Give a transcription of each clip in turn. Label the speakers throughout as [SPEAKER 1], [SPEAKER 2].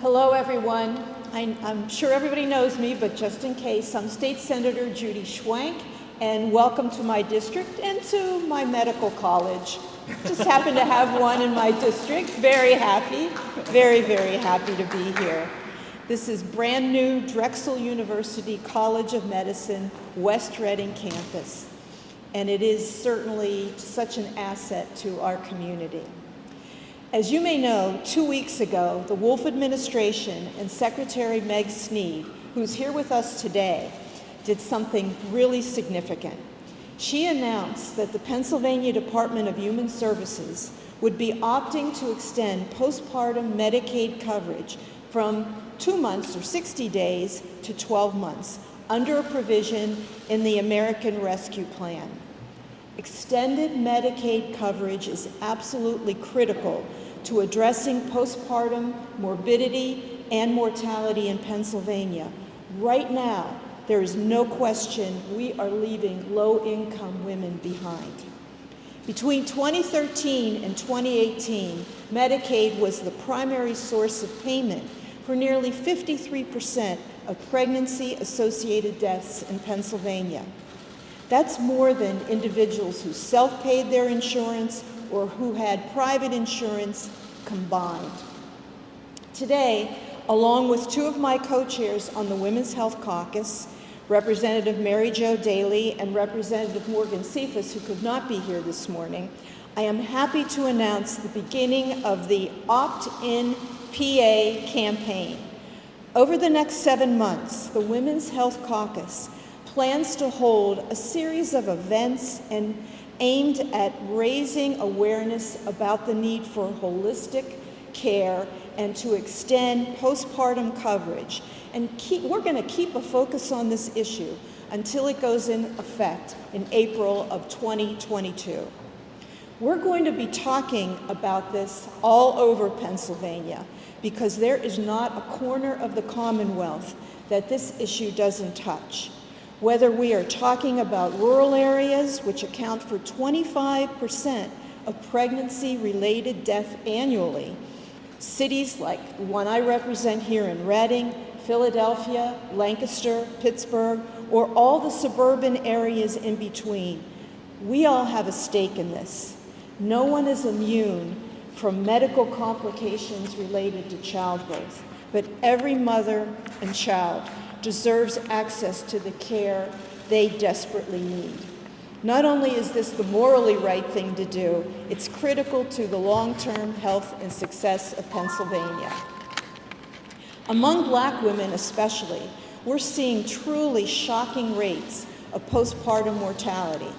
[SPEAKER 1] Hello, everyone. I'm sure everybody knows me, but just in case, I'm State Senator Judy Schwank, and welcome to my district and to my medical college. Just happen to have one in my district. Very happy, very, very happy to be here. This is brand new Drexel University College of Medicine, West Reading campus, and it is certainly such an asset to our community. As you may know, 2 weeks ago, the Wolf administration and Secretary Meg Snead, who's here with us today, did something really significant. She announced that the Pennsylvania Department of Human Services would be opting to extend postpartum Medicaid coverage from 2 months or 60 days to 12 months under a provision in the American Rescue Plan. Extended Medicaid coverage is absolutely critical to addressing postpartum morbidity and mortality in Pennsylvania. Right now, there is no question we are leaving low-income women behind. Between 2013 and 2018, Medicaid was the primary source of payment for nearly 53% of pregnancy-associated deaths in Pennsylvania. That's more than individuals who self-paid their insurance or who had private insurance combined. Today, along with two of my co-chairs on the Women's Health Caucus, Representative Mary Jo Daly and Representative Morgan Cephas, who could not be here this morning, I am happy to announce the beginning of the Opt-in PA campaign. Over the next 7 months, the Women's Health Caucus plans to hold a series of events aimed at raising awareness about the need for holistic care and to extend postpartum coverage. And we're going to keep a focus on this issue until it goes in effect in April of 2022. We're going to be talking about this all over Pennsylvania because there is not a corner of the Commonwealth that this issue doesn't touch. Whether we are talking about rural areas, which account for 25% of pregnancy-related death annually, cities like the one I represent here in Reading, Philadelphia, Lancaster, Pittsburgh, or all the suburban areas in between, we all have a stake in this. No one is immune from medical complications related to childbirth, but every mother and child deserves access to the care they desperately need. Not only is this the morally right thing to do, it's critical to the long-term health and success of Pennsylvania. Among Black women especially, we're seeing truly shocking rates of postpartum mortality.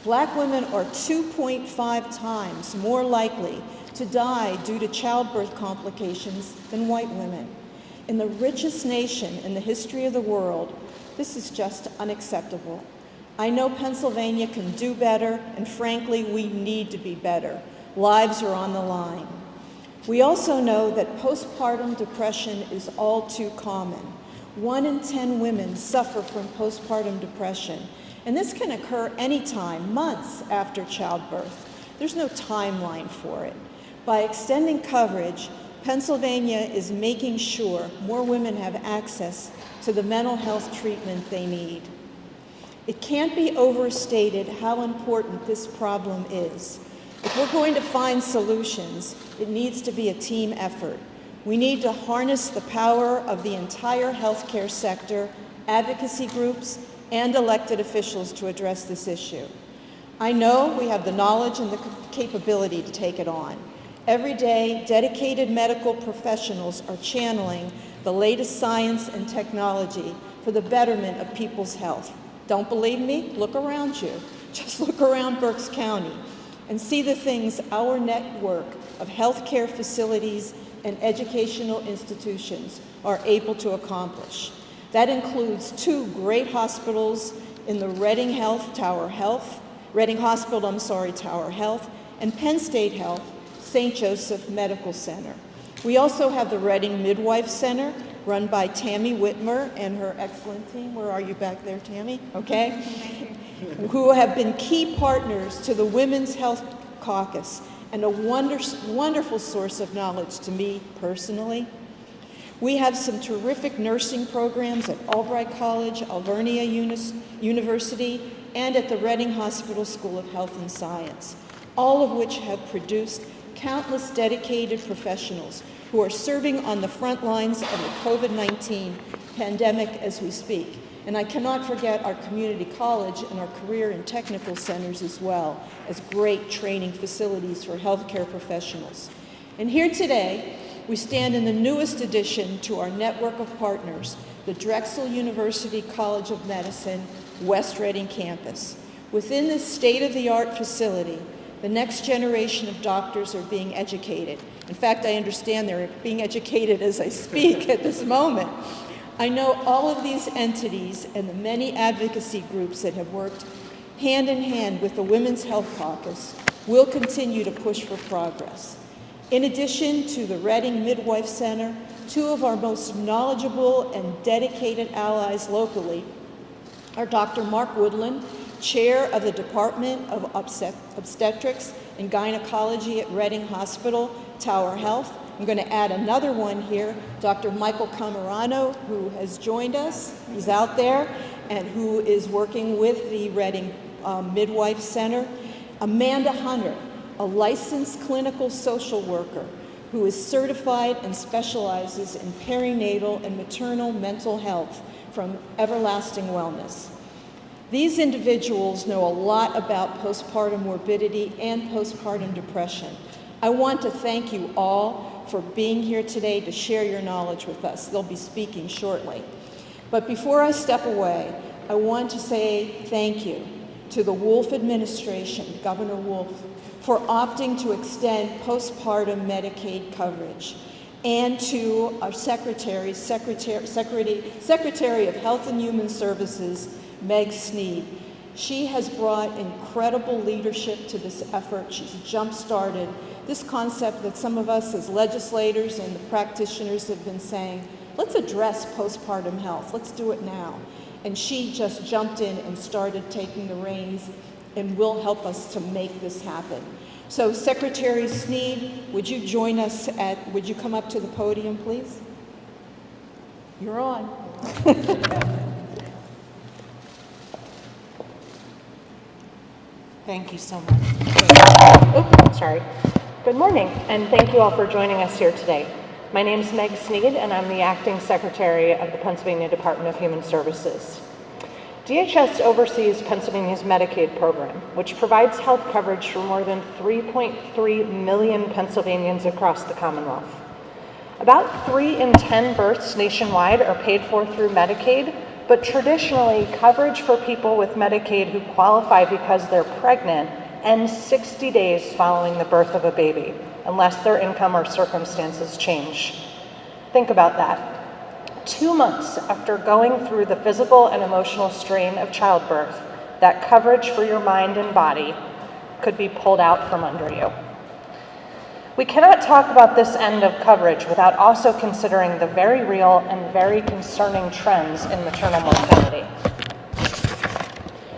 [SPEAKER 1] Black women are 2.5 times more likely to die due to childbirth complications than white women. In the richest nation in the history of the world, this is just unacceptable. I know Pennsylvania can do better, and frankly, we need to be better. Lives are on the line. We also know that postpartum depression is all too common. 1 in 10 women suffer from postpartum depression, and this can occur anytime, months after childbirth. There's no timeline for it. By extending coverage, Pennsylvania is making sure more women have access to the mental health treatment they need. It can't be overstated how important this problem is. If we're going to find solutions, it needs to be a team effort. We need to harness the power of the entire healthcare sector, advocacy groups, and elected officials to address this issue. I know we have the knowledge and the capability to take it on. Every day, dedicated medical professionals are channeling the latest science and technology for the betterment of people's health. Don't believe me? Look around you. Just look around Berks County and see the things our network of healthcare facilities and educational institutions are able to accomplish. That includes 2 great hospitals in the Reading Hospital, Tower Health, and Penn State Health, St. Joseph Medical Center. We also have the Reading Midwife Center, run by Tammy Whitmer and her excellent team. Where are you back there, Tammy? Okay. Who have been key partners to the Women's Health Caucus and a wonderful source of knowledge to me personally. We have some terrific nursing programs at Albright College, Alvernia University, and at the Reading Hospital School of Health and Science, all of which have produced countless dedicated professionals who are serving on the front lines of the COVID-19 pandemic as we speak. And I cannot forget our community college and our career and technical centers as well as great training facilities for healthcare professionals. And here today, we stand in the newest addition to our network of partners, the Drexel University College of Medicine, West Reading campus. Within this state-of-the-art facility, the next generation of doctors are being educated. In fact, I understand they're being educated as I speak at this moment. I know all of these entities and the many advocacy groups that have worked hand in hand with the Women's Health Caucus will continue to push for progress. In addition to the Reading Midwife Center, two of our most knowledgeable and dedicated allies locally are Dr. Mark Woodland, Chair of the Department of Obstetrics and Gynecology at Reading Hospital, Tower Health. I'm going to add another one here, Dr. Michael Camarano, who has joined us. He's out there, and who is working with the Reading Midwife Center. Amanda Hunter, a licensed clinical social worker who is certified and specializes in perinatal and maternal mental health from Everlasting Wellness. These individuals know a lot about postpartum morbidity and postpartum depression. I want to thank you all for being here today to share your knowledge with us. They'll be speaking shortly. But before I step away, I want to say thank you to the Wolf administration, Governor Wolf, for opting to extend postpartum Medicaid coverage, and to our Secretary of Health and Human Services, Meg Snead. She has brought incredible leadership to this effort. She's jump-started this concept that some of us as legislators and the practitioners have been saying, let's address postpartum health, let's do it now. And she just jumped in and started taking the reins and will help us to make this happen. So Secretary Snead, would you join us would you come up to the podium, please? You're on.
[SPEAKER 2] Thank you so much. Oops, sorry. Good morning, and thank you all for joining us here today. My name is Meg Snead, and I'm the Acting Secretary of the Pennsylvania Department of Human Services. DHS oversees Pennsylvania's Medicaid program, which provides health coverage for more than 3.3 million Pennsylvanians across the Commonwealth. About 3 in 10 births nationwide are paid for through Medicaid, but traditionally, coverage for people with Medicaid who qualify because they're pregnant ends 60 days following the birth of a baby, unless their income or circumstances change. Think about that. 2 months after going through the physical and emotional strain of childbirth, that coverage for your mind and body could be pulled out from under you. We cannot talk about this end of coverage without also considering the very real and very concerning trends in maternal mortality.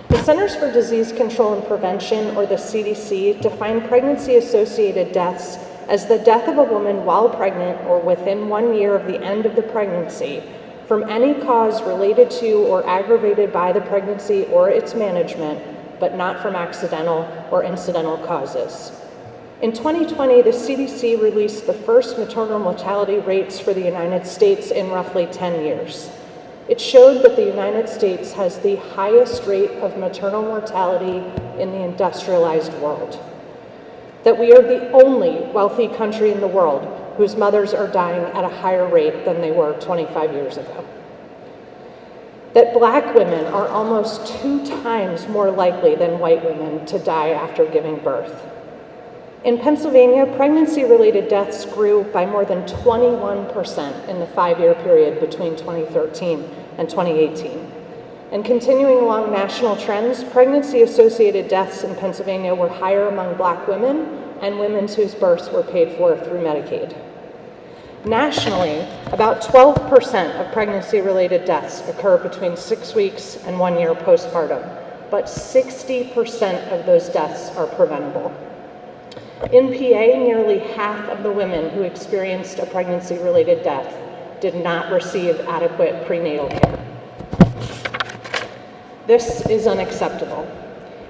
[SPEAKER 2] The Centers for Disease Control and Prevention, or the CDC, define pregnancy-associated deaths as the death of a woman while pregnant or within 1 year of the end of the pregnancy from any cause related to or aggravated by the pregnancy or its management, but not from accidental or incidental causes. In 2020, the CDC released the first maternal mortality rates for the United States in roughly 10 years. It showed that the United States has the highest rate of maternal mortality in the industrialized world. That we are the only wealthy country in the world whose mothers are dying at a higher rate than they were 25 years ago. That Black women are almost 2 times more likely than white women to die after giving birth. In Pennsylvania, pregnancy-related deaths grew by more than 21% in the 5-year period between 2013 and 2018. And continuing along national trends, pregnancy-associated deaths in Pennsylvania were higher among Black women and women whose births were paid for through Medicaid. Nationally, about 12% of pregnancy-related deaths occur between 6 weeks and 1 year postpartum, but 60% of those deaths are preventable. In PA, nearly half of the women who experienced a pregnancy-related death did not receive adequate prenatal care. This is unacceptable.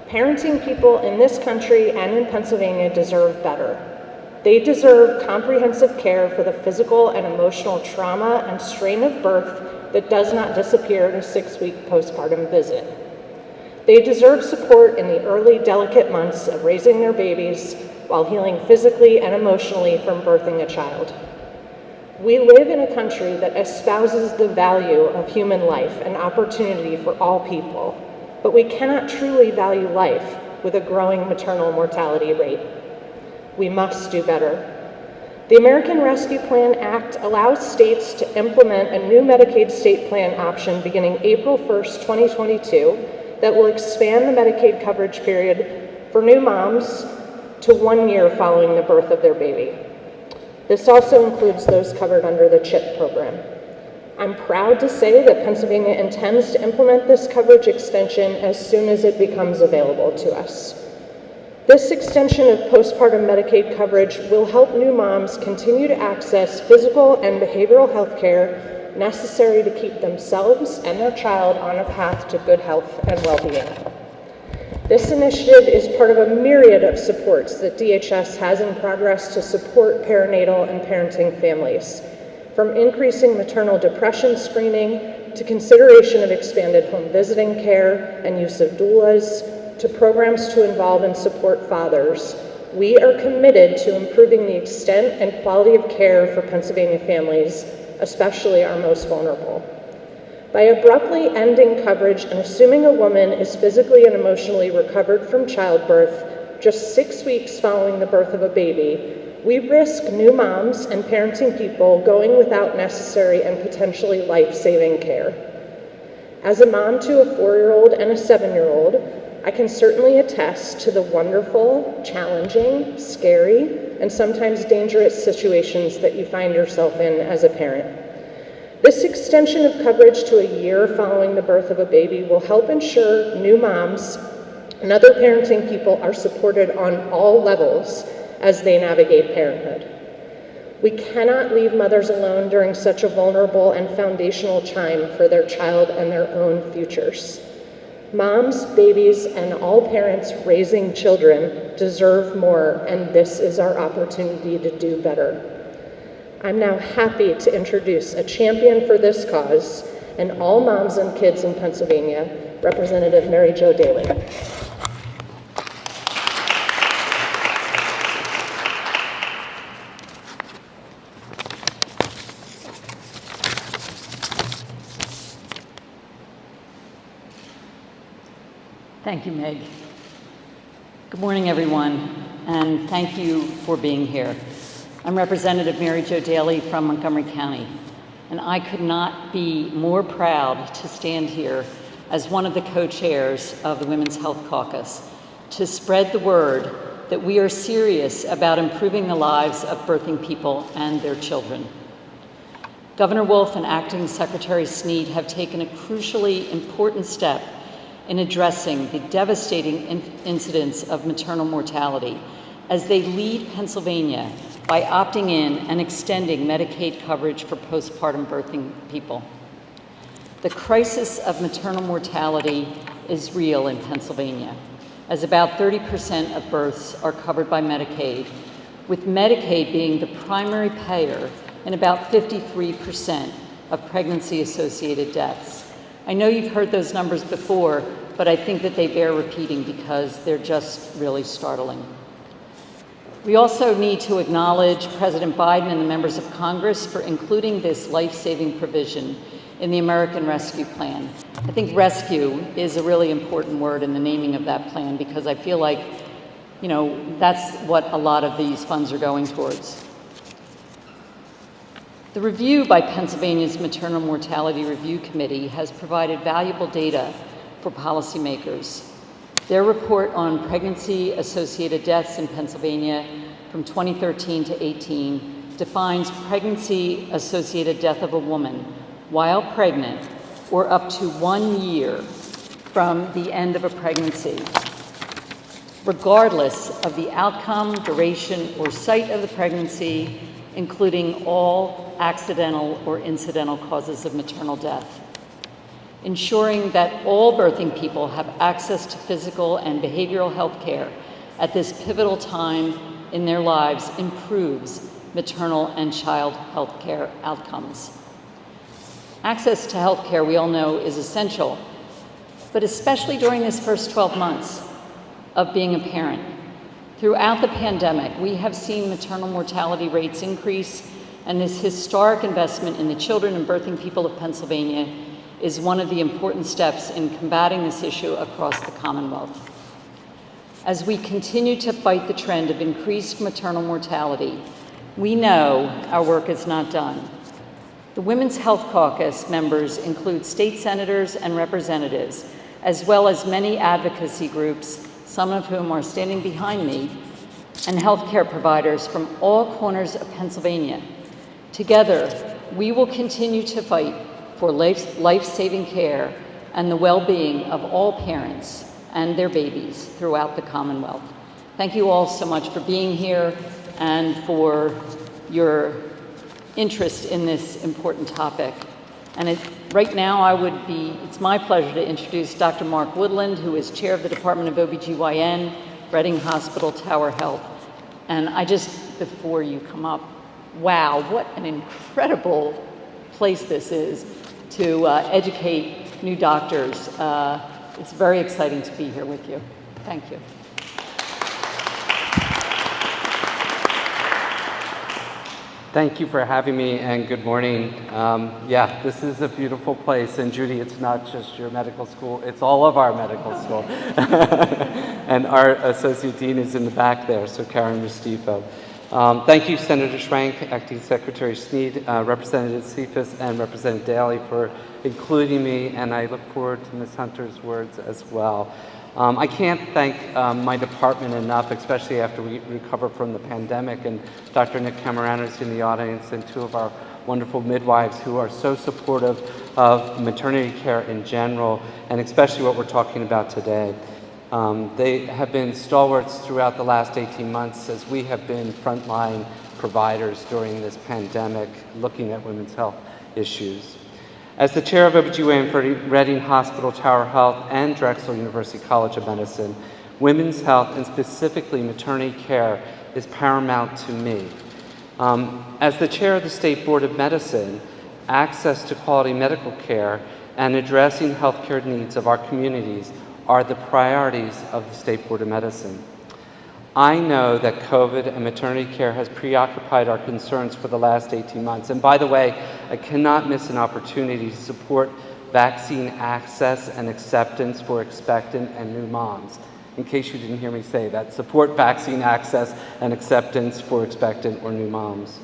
[SPEAKER 2] Parenting people in this country and in Pennsylvania deserve better. They deserve comprehensive care for the physical and emotional trauma and strain of birth that does not disappear at a 6-week postpartum visit. They deserve support in the early, delicate months of raising their babies while healing physically and emotionally from birthing a child. We live in a country that espouses the value of human life and opportunity for all people, but we cannot truly value life with a growing maternal mortality rate. We must do better. The American Rescue Plan Act allows states to implement a new Medicaid state plan option beginning April 1st, 2022, that will expand the Medicaid coverage period for new moms to 1 year following the birth of their baby. This also includes those covered under the CHIP program. I'm proud to say that Pennsylvania intends to implement this coverage extension as soon as it becomes available to us. This extension of postpartum Medicaid coverage will help new moms continue to access physical and behavioral health care necessary to keep themselves and their child on a path to good health and well-being. This initiative is part of a myriad of supports that DHS has in progress to support perinatal and parenting families, from increasing maternal depression screening to consideration of expanded home visiting care and use of doulas to programs to involve and support fathers. We are committed to improving the extent and quality of care for Pennsylvania families, especially our most vulnerable. By abruptly ending coverage and assuming a woman is physically and emotionally recovered from childbirth just 6 weeks following the birth of a baby, we risk new moms and parenting people going without necessary and potentially life-saving care. As a mom to a 4-year-old and a 7-year-old, I can certainly attest to the wonderful, challenging, scary, and sometimes dangerous situations that you find yourself in as a parent. This extension of coverage to a year following the birth of a baby will help ensure new moms and other parenting people are supported on all levels as they navigate parenthood. We cannot leave mothers alone during such a vulnerable and foundational time for their child and their own futures. Moms, babies, and all parents raising children deserve more, and this is our opportunity to do better. I'm now happy to introduce a champion for this cause and all moms and kids in Pennsylvania, Representative Mary Jo Daly.
[SPEAKER 3] Thank you, Meg. Good morning, everyone, and thank you for being here. I'm Representative Mary Jo Daly from Montgomery County, and I could not be more proud to stand here as one of the co-chairs of the Women's Health Caucus to spread the word that we are serious about improving the lives of birthing people and their children. Governor Wolf and Acting Secretary Snead have taken a crucially important step in addressing the devastating incidence of maternal mortality as they lead Pennsylvania by opting in and extending Medicaid coverage for postpartum birthing people. The crisis of maternal mortality is real in Pennsylvania, as about 30% of births are covered by Medicaid, with Medicaid being the primary payer in about 53% of pregnancy-associated deaths. I know you've heard those numbers before, but I think that they bear repeating because they're just really startling. We also need to acknowledge President Biden and the members of Congress for including this life-saving provision in the American Rescue Plan. I think rescue is a really important word in the naming of that plan because I feel like, that's what a lot of these funds are going towards. The review by Pennsylvania's Maternal Mortality Review Committee has provided valuable data for policymakers. Their report on pregnancy-associated deaths in Pennsylvania from 2013 to 18 defines pregnancy-associated death of a woman while pregnant or up to 1 year from the end of a pregnancy, regardless of the outcome, duration, or site of the pregnancy, including all accidental or incidental causes of maternal death. Ensuring that all birthing people have access to physical and behavioral health care at this pivotal time in their lives improves maternal and child health care outcomes. Access to health care, we all know, is essential, but especially during this first 12 months of being a parent. Throughout the pandemic, we have seen maternal mortality rates increase, and this historic investment in the children and birthing people of Pennsylvania is one of the important steps in combating this issue across the Commonwealth. As we continue to fight the trend of increased maternal mortality, we know our work is not done. The Women's Health Caucus members include state senators and representatives, as well as many advocacy groups, some of whom are standing behind me, and healthcare providers from all corners of Pennsylvania. Together, we will continue to fight for life-saving care and the well-being of all parents and their babies throughout the Commonwealth. Thank you all so much for being here and for your interest in this important topic. And right now, it's my pleasure to introduce Dr. Mark Woodland, who is chair of the Department of OBGYN, Reading Hospital Tower Health. And before you come up, wow, what an incredible place this is to educate new doctors. It's very exciting to be here with you. Thank you.
[SPEAKER 4] Thank you for having me, and good morning. Yeah, this is a beautiful place, and Judy, it's not just your medical school, it's all of our medical school. And our Associate Dean is in the back there, so Karen Restifo. Thank you, Senator Schwank, Acting Secretary Snead, Representative Cephas, and Representative Daly for including me, and I look forward to Ms. Hunter's words as well. I can't thank my department enough, especially after we recover from the pandemic, and Dr. Nick Camerano's in the audience, and two of our wonderful midwives who are so supportive of maternity care in general, and especially what we're talking about today. They have been stalwarts throughout the last 18 months as we have been frontline providers during this pandemic, looking at women's health issues. As the chair of OBGYN for Reading Hospital Tower Health and Drexel University College of Medicine, women's health and specifically maternity care is paramount to me. As the chair of the State Board of Medicine, access to quality medical care and addressing healthcare needs of our communities are the priorities of the State Board of Medicine. I know that COVID and maternity care has preoccupied our concerns for the last 18 months. And by the way, I cannot miss an opportunity to support vaccine access and acceptance for expectant and new moms. In case you didn't hear me say that, support vaccine access and acceptance for expectant or new moms.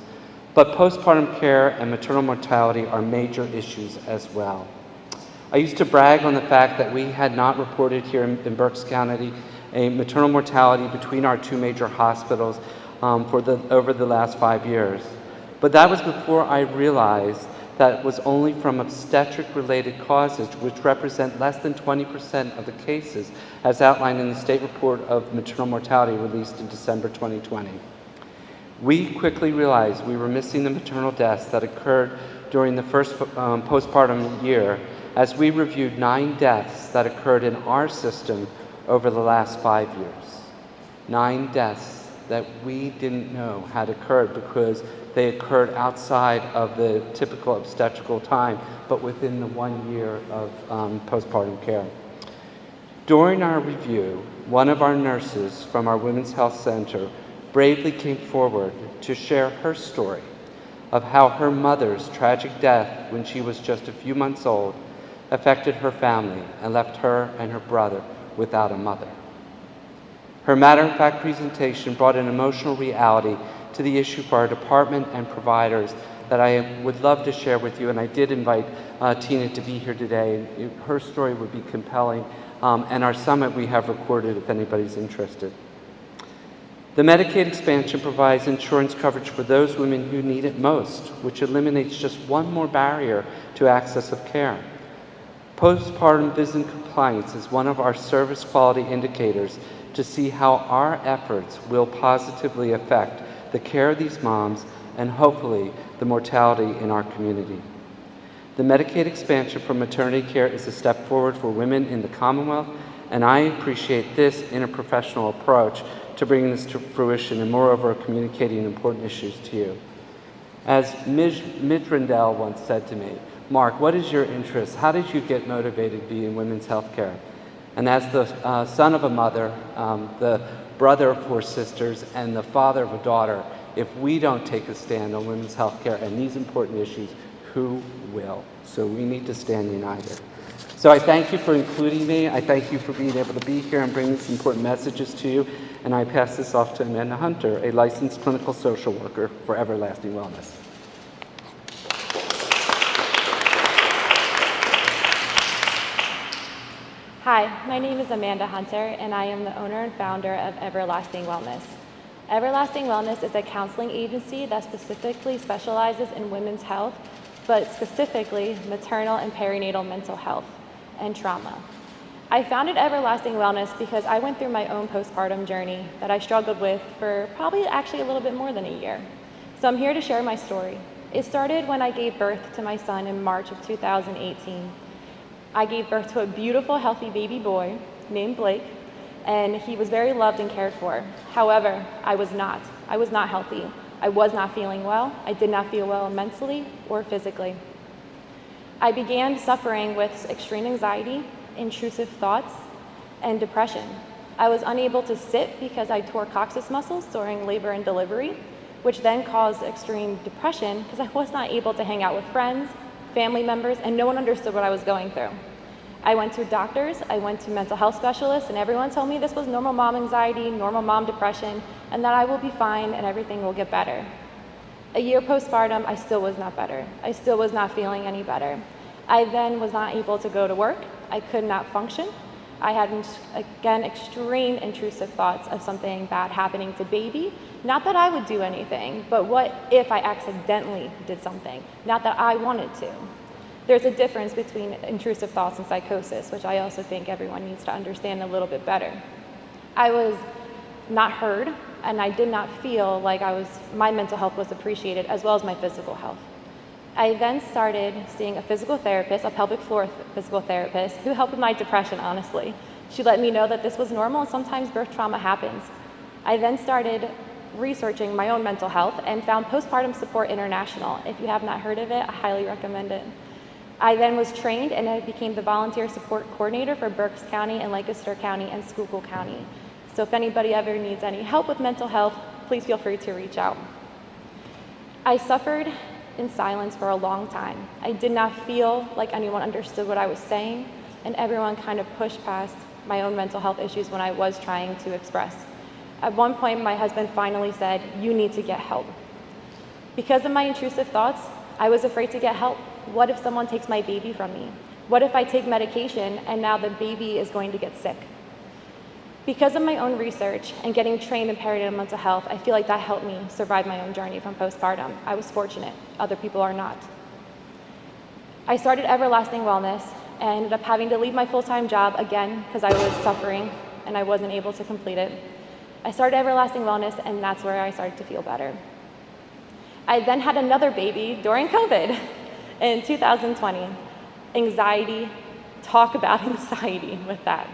[SPEAKER 4] But postpartum care and maternal mortality are major issues as well. I used to brag on the fact that we had not reported here in Berks County a maternal mortality between our two major hospitals over the last 5 years. But that was before I realized that it was only from obstetric-related causes, which represent less than 20% of the cases, as outlined in the state report of maternal mortality released in December 2020. We quickly realized we were missing the maternal deaths that occurred during the first postpartum year, as we reviewed 9 deaths that occurred in our system over the last 5 years. 9 deaths that we didn't know had occurred because they occurred outside of the typical obstetrical time, but within the 1 year of postpartum care. During our review, one of our nurses from our Women's Health Center bravely came forward to share her story of how her mother's tragic death when she was just a few months old affected her family and left her and her brother without a mother. Her matter-of-fact presentation brought an emotional reality to the issue for our department and providers that I would love to share with you, and I did invite Tina to be here today. Her story would be compelling, and our summit we have recorded if anybody's interested. The Medicaid expansion provides insurance coverage for those women who need it most, which eliminates just one more barrier to access of care. Postpartum visit compliance is one of our service quality indicators to see how our efforts will positively affect the care of these moms, and hopefully the mortality in our community. The Medicaid expansion for maternity care is a step forward for women in the Commonwealth, and I appreciate this interprofessional approach to bringing this to fruition and moreover communicating important issues to you. As Midge Rindell once said to me, "Mark, what is your interest? How did you get motivated to be in women's health care?" And as the son of a mother, the brother of 4 sisters, and the father of a daughter, if we don't take a stand on women's health care and these important issues, who will? So we need to stand united. So I thank you for including me. I thank you for being able to be here and bring these important messages to you. And I pass this off to Amanda Hunter, a licensed clinical social worker for Everlasting Wellness.
[SPEAKER 5] Hi, my name is Amanda Hunter, and I am the owner and founder of Everlasting Wellness. Everlasting Wellness is a counseling agency that specifically specializes in women's health, but specifically maternal and perinatal mental health and trauma. I founded Everlasting Wellness because I went through my own postpartum journey that I struggled with for probably actually a little bit more than a year. So I'm here to share my story. It started when I gave birth to my son in March of 2018. I gave birth to a beautiful, healthy baby boy named Blake, and he was very loved and cared for. However, I was not healthy. I was not feeling well. I did not feel well mentally or physically. I began suffering with extreme anxiety, intrusive thoughts, and depression. I was unable to sit because I tore coccyx muscles during labor and delivery, which then caused extreme depression because I was not able to hang out with friends, family members, and no one understood what I was going through. I went to doctors, I went to mental health specialists, and everyone told me this was normal mom anxiety, normal mom depression, and that I will be fine and everything will get better. A year postpartum, I still was not better. I still was not feeling any better. I then was not able to go to work. I could not function. I had, again, extreme intrusive thoughts of something bad happening to baby. Not that I would do anything, but what if I accidentally did something? Not that I wanted to. There's a difference between intrusive thoughts and psychosis, which I also think everyone needs to understand a little bit better. I was not heard, and I did not feel like my mental health was appreciated, as well as my physical health. I then started seeing a physical therapist, a pelvic floor physical therapist, who helped with my depression, honestly. She let me know that this was normal and sometimes birth trauma happens. I then started researching my own mental health and found Postpartum Support International. If you have not heard of it, I highly recommend it. I then was trained and I became the volunteer support coordinator for Berks County and Lancaster County and Schuylkill County. So if anybody ever needs any help with mental health, please feel free to reach out. I suffered in silence for a long time. I did not feel like anyone understood what I was saying, and everyone kind of pushed past my own mental health issues when I was trying to express. At one point, my husband finally said, "You need to get help." Because of my intrusive thoughts, I was afraid to get help. What if someone takes my baby from me? What if I take medication and now the baby is going to get sick? Because of my own research and getting trained in perinatal mental health, I feel like that helped me survive my own journey from postpartum. I was fortunate. Other people are not. I started Everlasting Wellness and ended up having to leave my full-time job again because I was suffering and I wasn't able to complete it. I started Everlasting Wellness, and that's where I started to feel better. I then had another baby during COVID in 2020. Anxiety, talk about anxiety with that.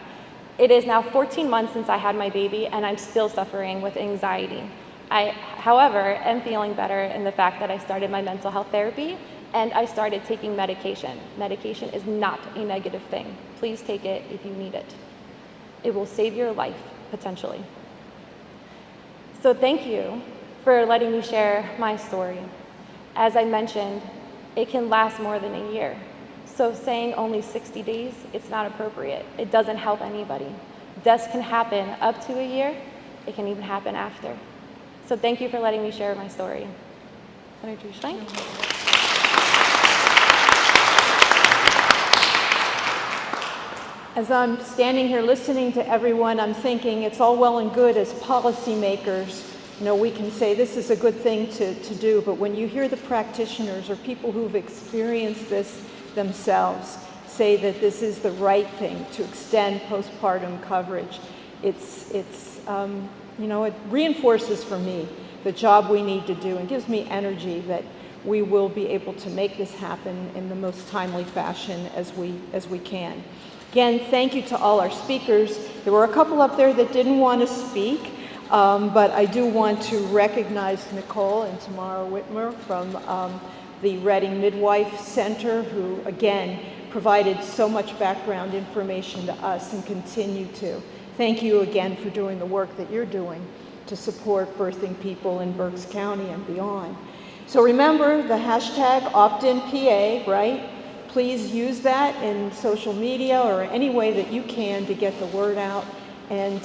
[SPEAKER 5] It is now 14 months since I had my baby, and I'm still suffering with anxiety. I, however, am feeling better in the fact that I started my mental health therapy and I started taking medication. Medication is not a negative thing. Please take it if you need it. It will save your life, potentially. So thank you for letting me share my story. As I mentioned, it can last more than a year. So saying only 60 days, it's not appropriate. It doesn't help anybody. Deaths can happen up to a year. It can even happen after. So thank you for letting me share my story. Senator Judy Schwank.
[SPEAKER 1] As I'm standing here listening to everyone, I'm thinking it's all well and good as policymakers. You know, we can say this is a good thing to do, but when you hear the practitioners or people who've experienced this themselves say that this is the right thing to extend postpartum coverage, it reinforces for me the job we need to do and gives me energy that we will be able to make this happen in the most timely fashion as we can. Again, thank you to all our speakers. There were a couple up there that didn't want to speak, but I do want to recognize Nicole and Tamara Whitmer from the Reading Midwife Center, who, again, provided so much background information to us and continue to. Thank you again for doing the work that you're doing to support birthing people in Berks County and beyond. So remember the hashtag #OptinPA, right? Please use that in social media or any way that you can to get the word out. And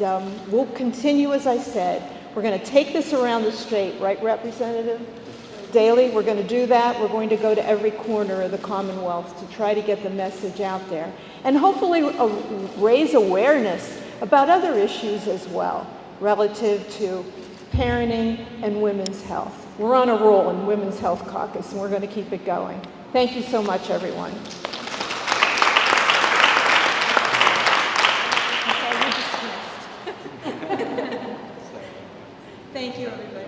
[SPEAKER 1] we'll continue, as I said. We're going to take this around the state, right, Representative Daly? We're going to do that. We're going to go to every corner of the Commonwealth to try to get the message out there. And hopefully raise awareness about other issues as well, relative to parenting and women's health. We're on a roll in Women's Health Caucus, and we're going to keep it going. Thank you so much, everyone. Okay, we're dismissed. Thank you, everybody.